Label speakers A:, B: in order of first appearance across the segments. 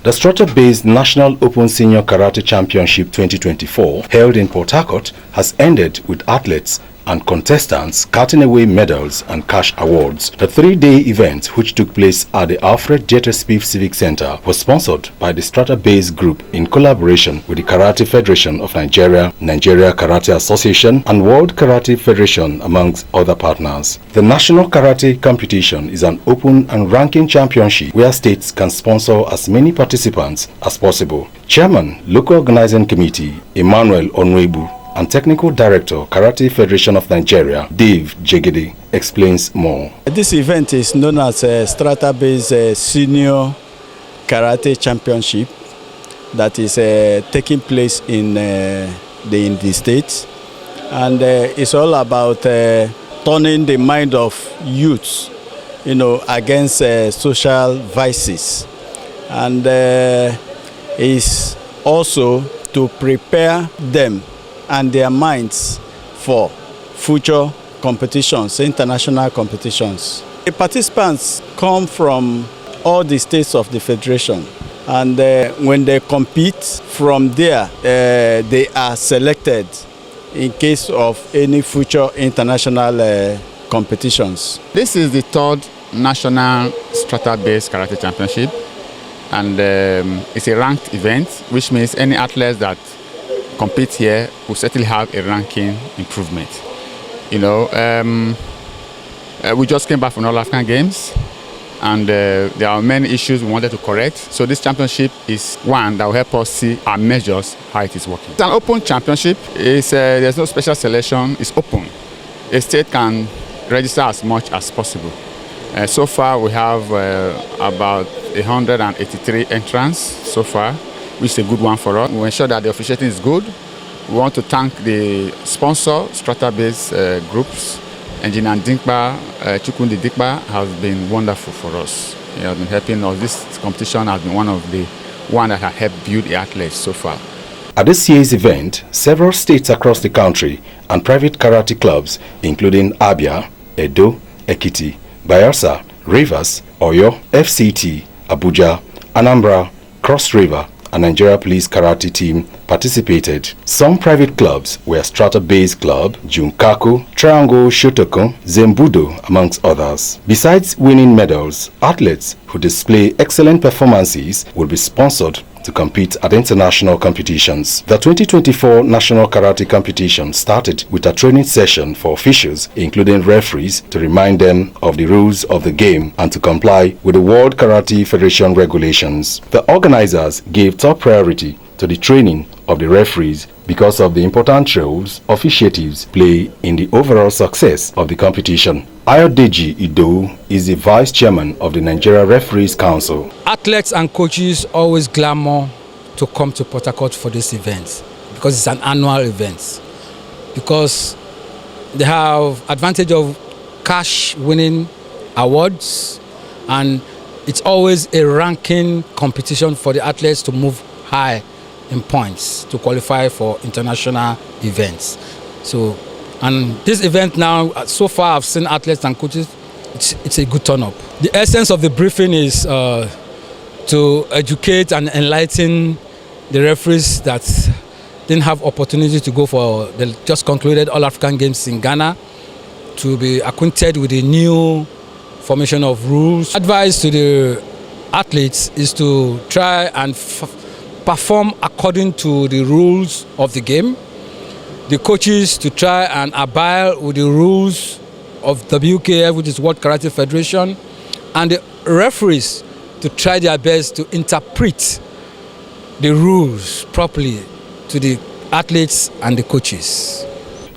A: The Strata-based National Open Senior Karate Championship 2024, held in Port Harcourt, has ended with athletes and contestants carting away medals and cash awards. The three-day event, which took place at the Alfred Jeter Spieth Civic Center, was sponsored by the Strata-based group in collaboration with the Karate Federation of Nigeria, Nigeria Karate Association, and World Karate Federation, amongst other partners. The National Karate Competition is an open and ranking championship where states can sponsor as many participants as possible. Chairman, Local Organizing Committee, Emmanuel Onwebu, and Technical Director, Karate Federation of Nigeria, Dave Jegede, explains more.
B: This event is known as a Strata-based Senior Karate Championship that is taking place in the States. And it's all about turning the mind of youths, against social vices. And it's also to prepare them and their minds for future competitions, international competitions. The participants come from all the states of the Federation, and when they compete from there, they are selected in case of any future international competitions.
C: This is the third National Strata-based Karate Championship, and it's a ranked event, which means any athletes that compete here will certainly have a ranking improvement. We just came back from All African Games, and there are many issues we wanted to correct. So this championship is one that will help us see our measures, how it is working. It's an open championship. There's no special selection. It's open. A state can register as much as possible. So far, we have about 183 entrants so far, which is a good one for us. We ensure that the officiating is good. We want to thank the sponsor, Strata-based groups. Engr Dimkpa, Chukwudi Dimkpa has been wonderful for us. He has been helping us. This competition has been one that has helped build the athletes so far.
A: At this year's event, several states across the country and private karate clubs, including Abia, Edo, Ekiti, Bayelsa, Rivers, Oyo, FCT, Abuja, Anambra, Cross River, and Nigeria Police Karate Team participated. Some private clubs were Strata-based club, Junkaku, Triangle Shotoku, Zembudo, amongst others. Besides winning medals, athletes who display excellent performances will be sponsored to compete at international competitions. The 2024 National Karate Competition started with a training session for officials, including referees, to remind them of the rules of the game and to comply with the World Karate Federation regulations. The organizers gave top priority to the training of the referees because of the important roles officiatives play in the overall success of the competition. Ayodeji Ido is the Vice Chairman of the Nigeria Referees Council.
D: Athletes and coaches always clamor to come to Port Harcourt for this event because it's an annual event. Because they have advantage of cash winning awards, and it's always a ranking competition for the athletes to move high in points to qualify for international events. So, and this event now, so far I've seen athletes and coaches, it's a good turn up. The essence of the briefing is to educate and enlighten the referees that didn't have opportunity to go for the just concluded All African Games in Ghana, to be acquainted with the new formation of rules. Advice to the athletes is to try and perform according to the rules of the game. The coaches to try and abide with the rules of WKF, which is World Karate Federation, and the referees to try their best to interpret the rules properly to the athletes and the coaches.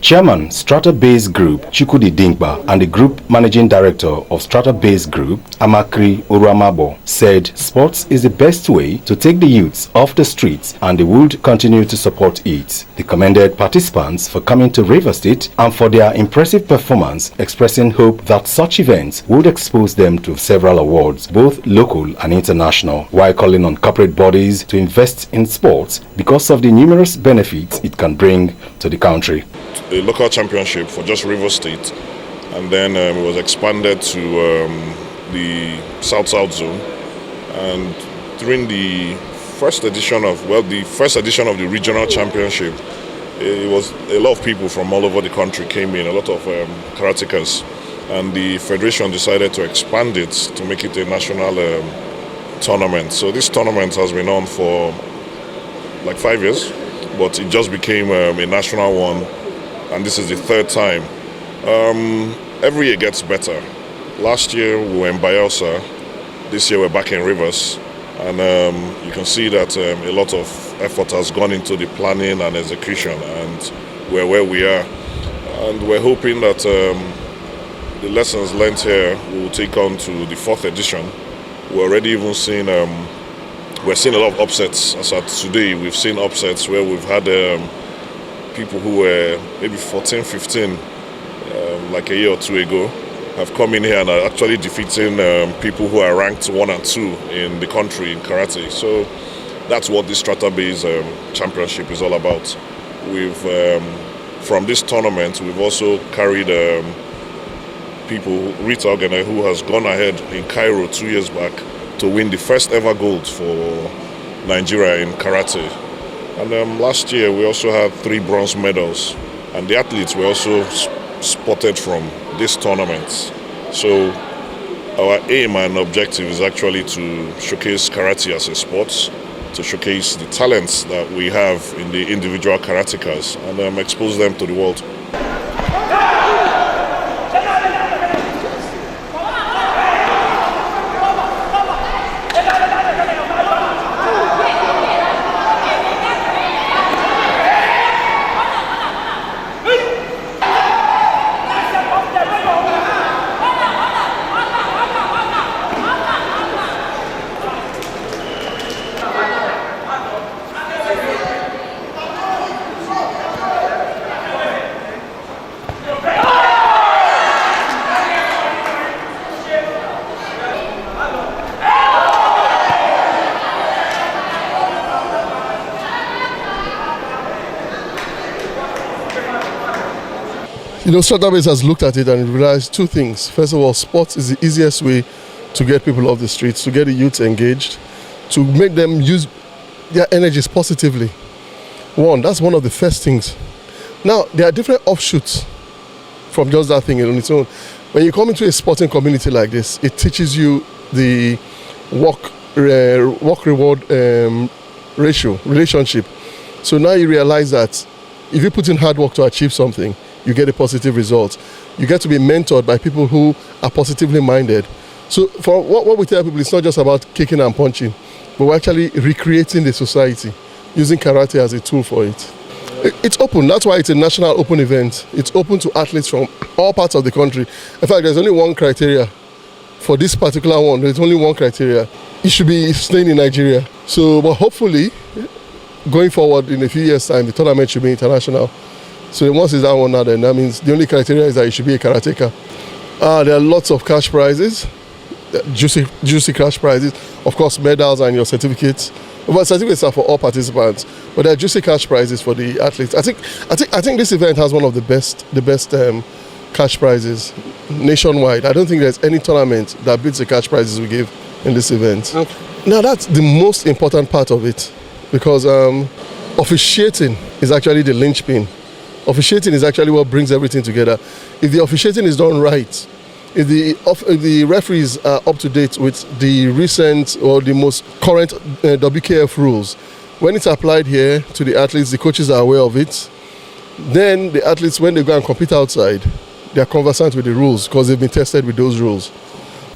A: Chairman, Strata-based group Chukwudi Dimkpa, and the group managing director of Strata-based group Amakri Uramabo said sports is the best way to take the youths off the streets, and they would continue to support it. They commended participants for coming to Rivers State and for their impressive performance, expressing hope that such events would expose them to several awards, both local and international, while calling on corporate bodies to invest in sports because of the numerous benefits it can bring to the country.
E: A local championship for just Rivers State, and then it was expanded to the South zone, and during the first edition of the regional championship. It was a lot of people from all over the country came in, a lot of karatekas, and the federation decided to expand it to make it a national tournament. So this tournament has been on for like 5 years, but it just became a national one, and this is the third time. Every year gets better. Last year we were in Bayelsa, this year we're back in Rivers, and you can see that a lot of effort has gone into the planning and execution, and we're where we are. And we're hoping that the lessons learned here will take on to the fourth edition. We're already even seeing, we're seeing a lot of upsets. As at today, we've seen upsets where we've had people who were maybe 14, 15, like a year or two ago, have come in here and are actually defeating people who are ranked 1 and 2 in the country in karate. So that's what this Strata-based championship is all about. From this tournament, we've also carried people, Rita Ogene, who has gone ahead in Cairo 2 years back to win the first ever gold for Nigeria in karate. And last year we also had 3 bronze medals, and the athletes were also spotted from this tournament. So our aim and objective is actually to showcase karate as a sport, to showcase the talents that we have in the individual karatekas, and expose them to the world.
F: You know, Strata has looked at it and realized 2 things. First of all, sports is the easiest way to get people off the streets, to get the youth engaged, to make them use their energies positively. That's one of the first things. Now, there are different offshoots from just that thing on its own. When you come into a sporting community like this, it teaches you the work-reward relationship. So now you realize that if you put in hard work to achieve something, you get a positive result. You get to be mentored by people who are positively minded. So for what we tell people, it's not just about kicking and punching, but we're actually recreating the society, using karate as a tool for it. It's open. That's why it's a national open event. It's open to athletes from all parts of the country. In fact, there's only one criteria for this particular one. There's only one criteria. You should be staying in Nigeria. So, but hopefully, going forward in a few years' time, the tournament should be international. So once it's that one now, then that means the only criteria is that you should be a karateka. There are lots of cash prizes, juicy cash prizes. Of course, medals and your certificates. But certificates are for all participants. But there are juicy cash prizes for the athletes. I think this event has one of the best cash prizes nationwide. I don't think there's any tournament that beats the cash prizes we give in this event. Okay. Now that's the most important part of it, because officiating is actually the linchpin. Officiating is actually what brings everything together. If the officiating is done right, if the referees are up to date with the recent or the most current WKF rules, when it's applied here to the athletes, the coaches are aware of it. Then the athletes, when they go and compete outside, they are conversant with the rules because they've been tested with those rules.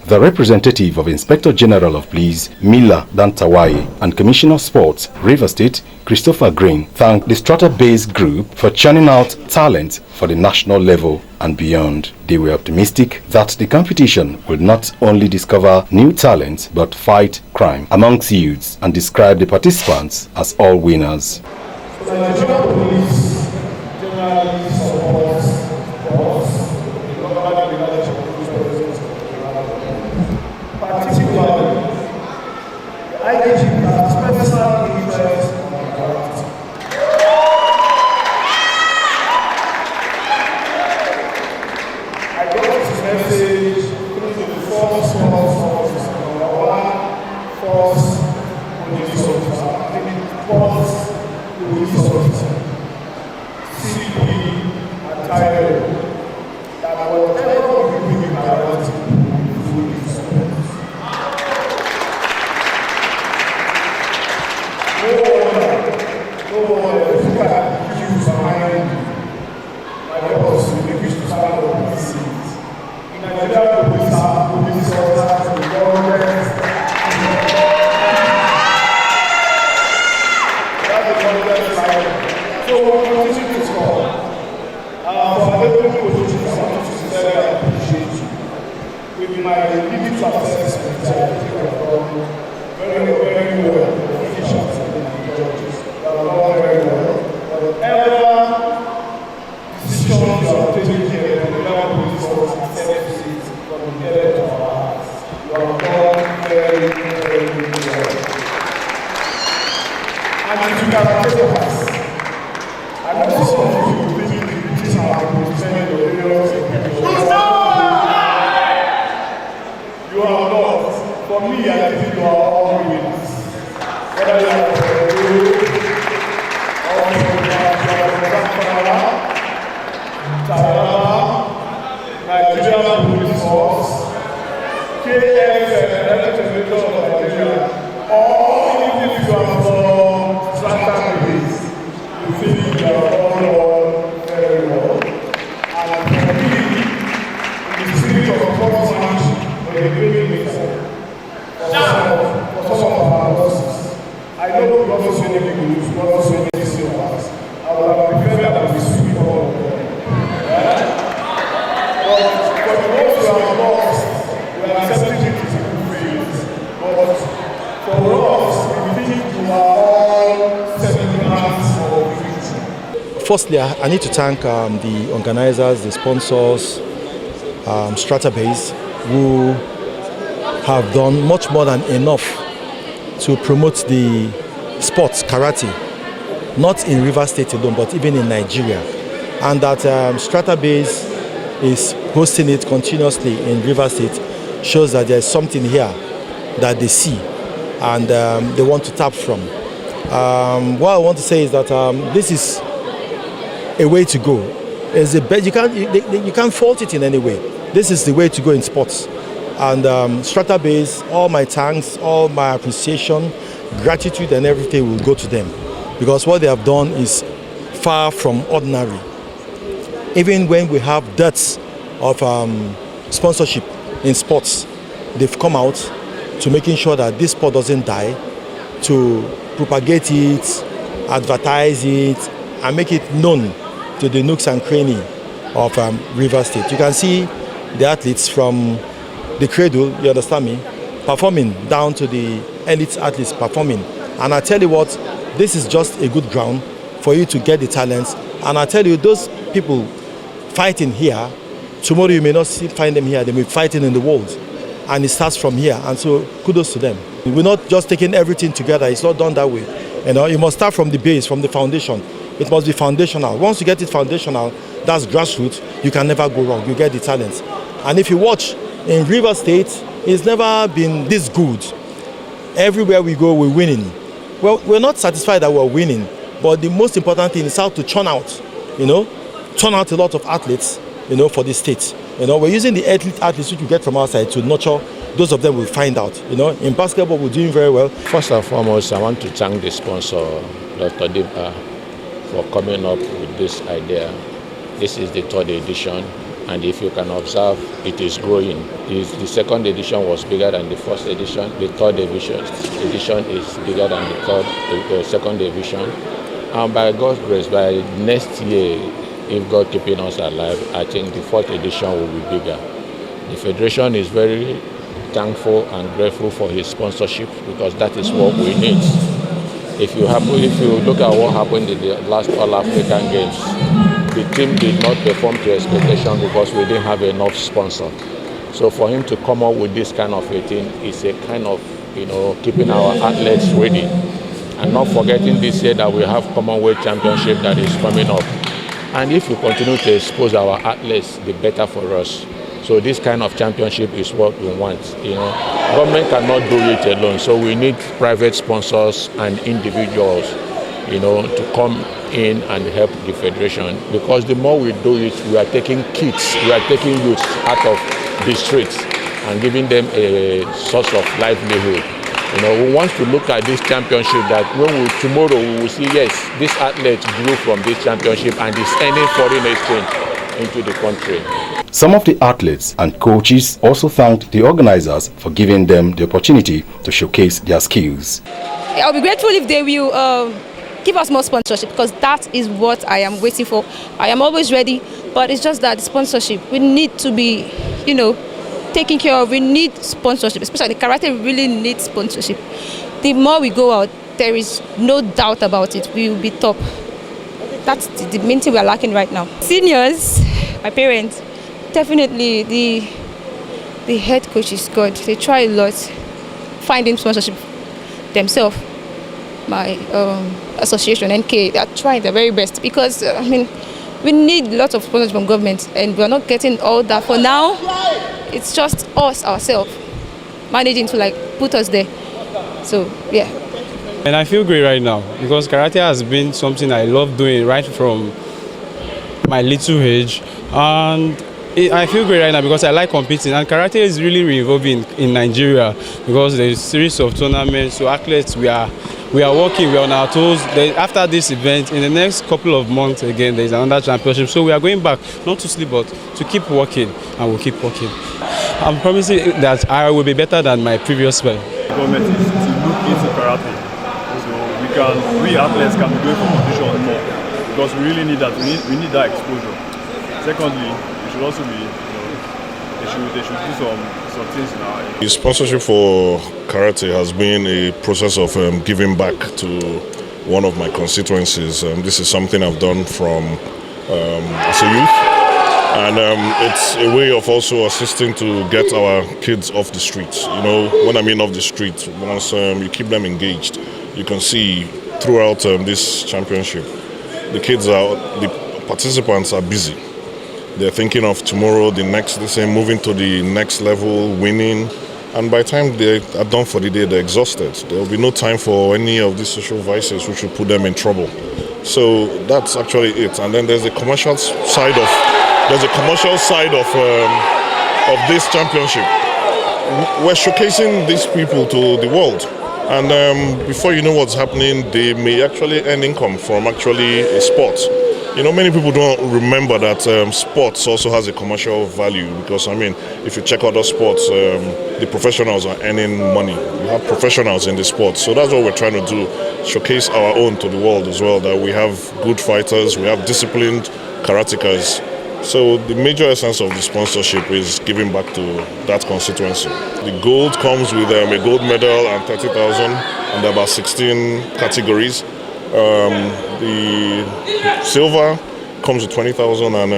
A: The representative of Inspector General of Police, Mila Dantawaye, and Commissioner of Sports, River State, Christopher Green, thanked the Strata-based group for churning out talent for the national level and beyond. They were optimistic that the competition will not only discover new talent but fight crime amongst youths, and describe the participants as all winners.
G: The Nigerian police generally supports us in order to manage particularly the IAG has special interest in karate. I got this message through the force of number 1 force very, very well. And if you can take us, I know some of you think the British are representing the areas of people. You are not. For me, I think you are all winners. Whether you are from Peru, or from Taraba, Nigerian Police Force, KF, representative of Nigeria, or even if you are from Strata, you think you are all very well. And for me, in the spirit of sportsmanship, we're a great mixer. For some of our bosses, I know we also so many groups, we also so many silvers. I would have preferred that we sweep all of them. But for those who are lost, we are accepting it as a good phase. But for us, we think we are all setting plans for victory.
H: Firstly, I need to thank the organizers, the sponsors, Strata Base, who have done much more than enough to promote the sports, karate, not in Rivers State alone, but even in Nigeria. And that Strata Base is hosting it continuously in Rivers State shows that there's something here that they see and they want to tap from. What I want to say is that this is a way to go. It's a you can't fault it in any way. This is the way to go in sports. And Strata Base, all my thanks, all my appreciation, gratitude and everything will go to them. Because what they have done is far from ordinary. Even when we have dearths of sponsorship in sports, they've come out to making sure that this sport doesn't die, to propagate it, advertise it, and make it known to the nooks and crannies of Rivers State. You can see the athletes from the cradle, you understand me, performing down to the elite athletes performing. And I tell you what, this is just a good ground for you to get the talents. And I tell you, those people fighting here, tomorrow you may not find them here, they may be fighting in the world. And it starts from here, and so kudos to them. We're not just taking everything together, it's not done that way. You must start from the base, from the foundation. It must be foundational. Once you get it foundational, that's grassroots, you can never go wrong, you get the talents. And if you watch, in River State, it's never been this good. Everywhere we go, we're winning. Well, we're not satisfied that we're winning, but the most important thing is how to churn out, churn out a lot of athletes, for the state. We're using the elite athletes which we get from outside to nurture those of them we'll find out. In basketball, we're doing very well.
I: First and foremost, I want to thank the sponsor, Dr. Dimkpa, for coming up with this idea. This is the 3rd edition. And if you can observe, it is growing. The 2nd edition was bigger than the 1st edition. The 3rd edition is bigger than the 2nd edition. And by God's grace, by next year, if God keeping us alive, I think the 4th edition will be bigger. The Federation is very thankful and grateful for his sponsorship because that is what we need. If you look at what happened in the last All African Games, the team did not perform to expectation because we didn't have enough sponsor. So for him to come up with this kind of a thing is a kind of, keeping our athletes ready. And not forgetting this year that we have Commonwealth Championship that is coming up. And if we continue to expose our athletes, the better for us. So this kind of championship is what we want. Government cannot do it alone. So we need private sponsors and individuals, to come in and help the federation, because the more we do it, we are taking kids, we are taking youths out of the streets and giving them a source of livelihood. We want to look at this championship that tomorrow we will see, yes, this athlete grew from this championship and is earning foreign exchange into the country.
A: Some of the athletes and coaches also thanked the organizers for giving them the opportunity to showcase their skills.
J: I'll be grateful if they will give us more sponsorship, because that is what I am waiting for. I am always ready, but it's just that sponsorship, we need to be, taken care of. We need sponsorship, especially karate really needs sponsorship. The more we go out, there is no doubt about it, we will be top. That's the main thing we are lacking right now. Seniors, my parents, definitely the head coach is good. They try a lot. finding sponsorship themselves. My association, NK, they are trying their very best because, we need lots of sponsorship from government and we are not getting all that for now. It's just us, ourselves, managing to put us there. So, yeah.
K: And I feel great right now because karate has been something I love doing right from my little age, and I feel great right now because I like competing, and karate is really re-evolving in Nigeria because there's a series of tournaments. So athletes, we are working, we are on our toes. After this event, in the next couple of months again, there's another championship. So we are going back, not to sleep, but to keep working, and we'll keep working. I'm promising that I will be better than my previous spell.
L: The government is to look into karate, so we athletes can be going for competition more because we really need that. We need that exposure. Secondly, it should also be, they should do some things in our area.
E: The sponsorship for karate has been a process of giving back to one of my constituencies. This is something I've done from as a youth, and it's a way of also assisting to get our kids off the streets. When I mean off the street, once you keep them engaged, you can see throughout this championship, the participants are busy. They're thinking of tomorrow, moving to the next level, winning. And by the time they are done for the day, they're exhausted. There will be no time for any of these social vices which will put them in trouble. So that's actually it. And then there's a commercial side of this championship. We're showcasing these people to the world. And before you know what's happening, they may actually earn income from actually a sport. Many people don't remember that sports also has a commercial value because, if you check other sports, the professionals are earning money. You have professionals in the sport. So that's what we're trying to do, showcase our own to the world as well, that we have good fighters, we have disciplined karatekas. So the major essence of the sponsorship is giving back to that constituency. The gold comes with a gold medal and 30,000 and about 16 categories. The silver comes with 20,000 and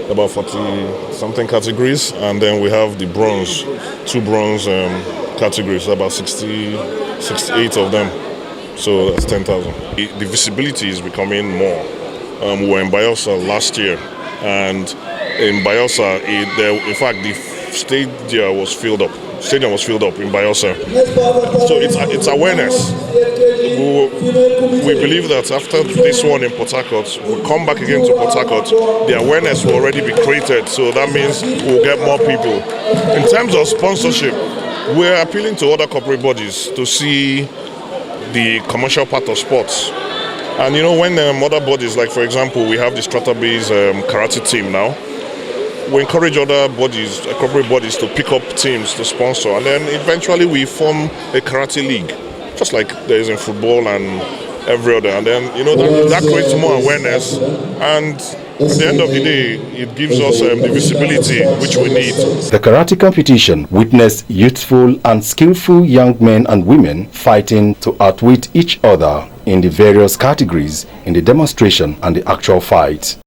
E: about 40 something categories, and then we have the bronze, 2 bronze categories, about 68 of them. So that's 10,000. The visibility is becoming more. We were in Bayelsa last year, and in Bayelsa, in fact, the stadium was filled up. In Bayelsa. So it's awareness. We believe that after this one in Port Harcourt, we'll come back again to Port Harcourt. The awareness will already be created, so that means we'll get more people. In terms of sponsorship, we're appealing to other corporate bodies to see the commercial part of sports. And when other bodies, like for example, we have the Strata-based karate team now, we encourage other bodies, corporate bodies, to pick up teams to sponsor, and then eventually we form a karate league, just like there is in football and every other. And then that creates more awareness, and at the end of the day, it gives us the visibility which we need.
A: The karate competition witnessed youthful and skillful young men and women fighting to outwit each other in the various categories in the demonstration and the actual fight.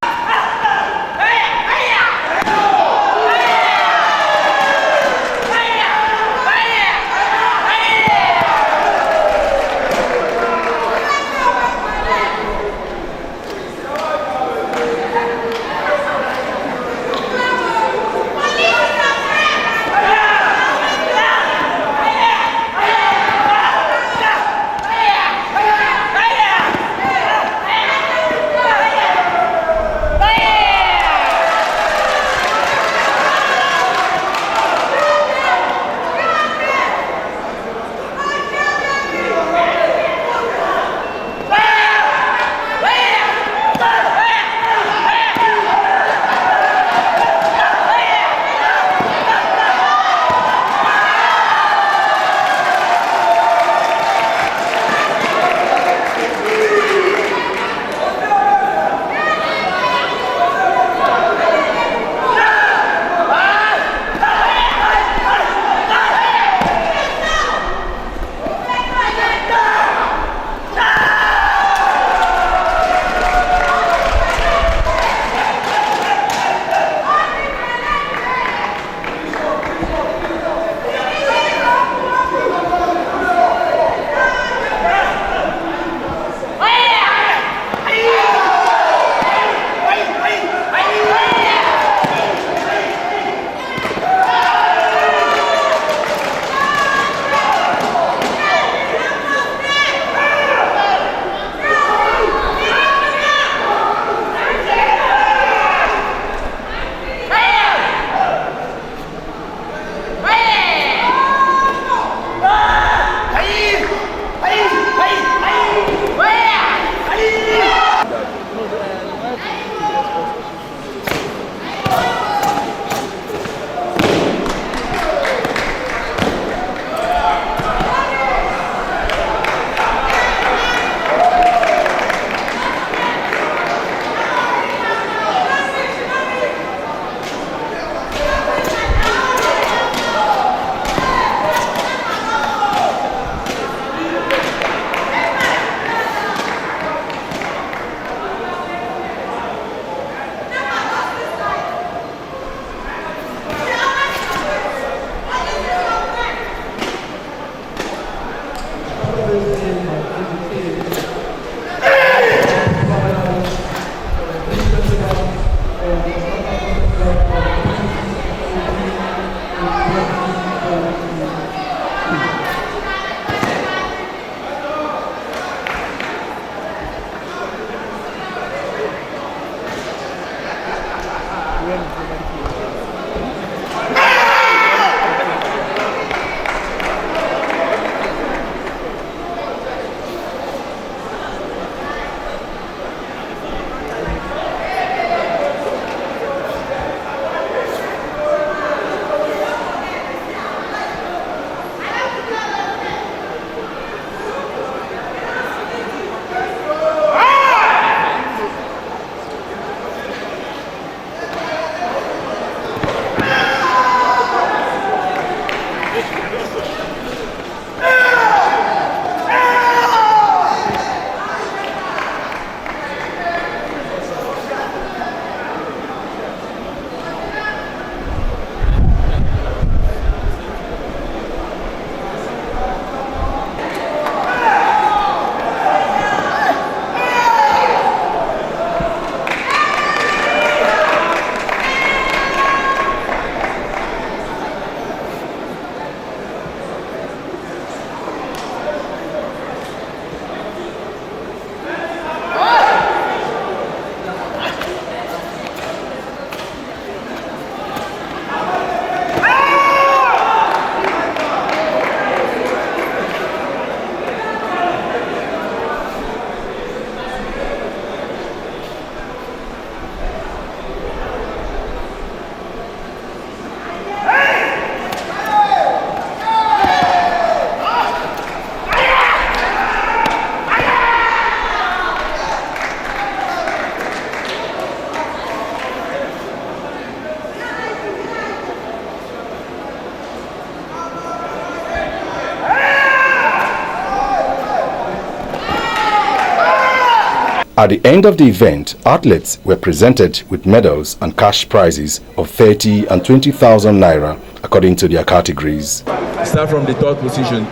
A: At the end of the event, athletes were presented with medals and cash prizes of 30 and 20,000 naira according to their categories.
M: Start from the third position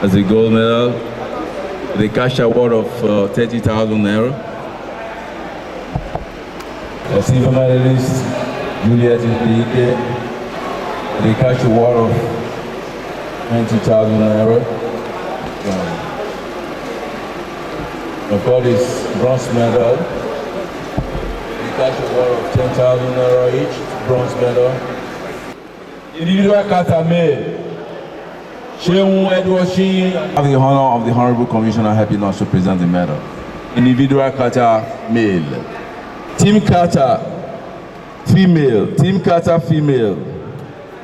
M: as a gold medal, the cash award of 30,000 naira. A silver medalist, Juliet Ike, the cash award of 20,000 naira. Of course, this bronze medal, the cash award of 10,000 naira each, bronze medal. Individual kata male, Sheung Edward Shin. I have the honor of the Honorable Commissioner helping us to present the medal. Individual kata male. Team kata female. Team kata female.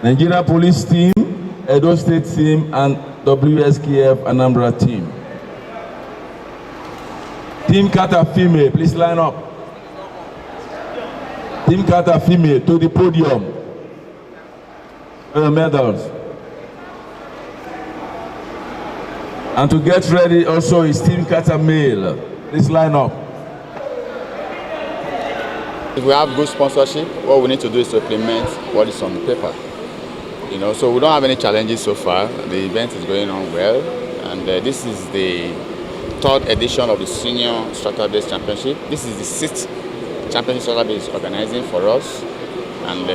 M: Nigeria Police Team, Edo State Team, and WSKF Anambra Team. Team kata female, please line up. Team kata female to the podium. Medals. And to get ready also is Team kata male. Please line up.
C: If we have good sponsorship, what we need to do is to implement what is on the paper. You know, so we don't have any challenges so far. The event is going on well, and this is the third edition of the Senior Strata-based Championship. This is the sixth championship Strata is organizing for us, and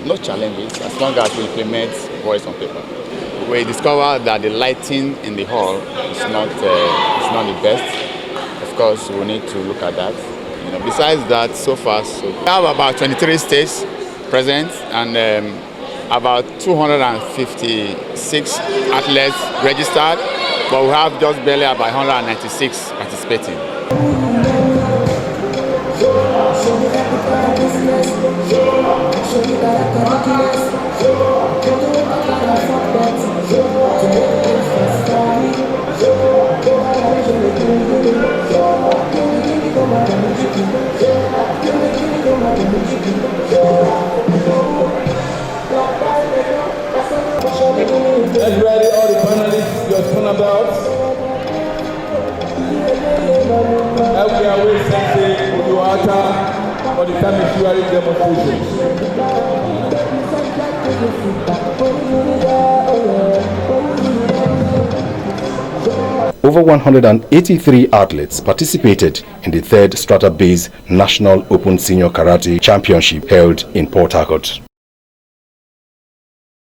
C: no challenges as long as we implement what is on paper. We discovered that the lighting in the hall is not the best. Of course, we need to look at that. You know, besides that, so far, we have about 23 states present, and about 256 athletes registered, but we have just barely about 196 participating.
M: Let's ready all the finalists, your spinner belts. Help me away, Sensei Uduata, for the time demonstration.
A: Over 183 athletes participated in the third Strata-based National Open Senior Karate Championship held in Port Harcourt.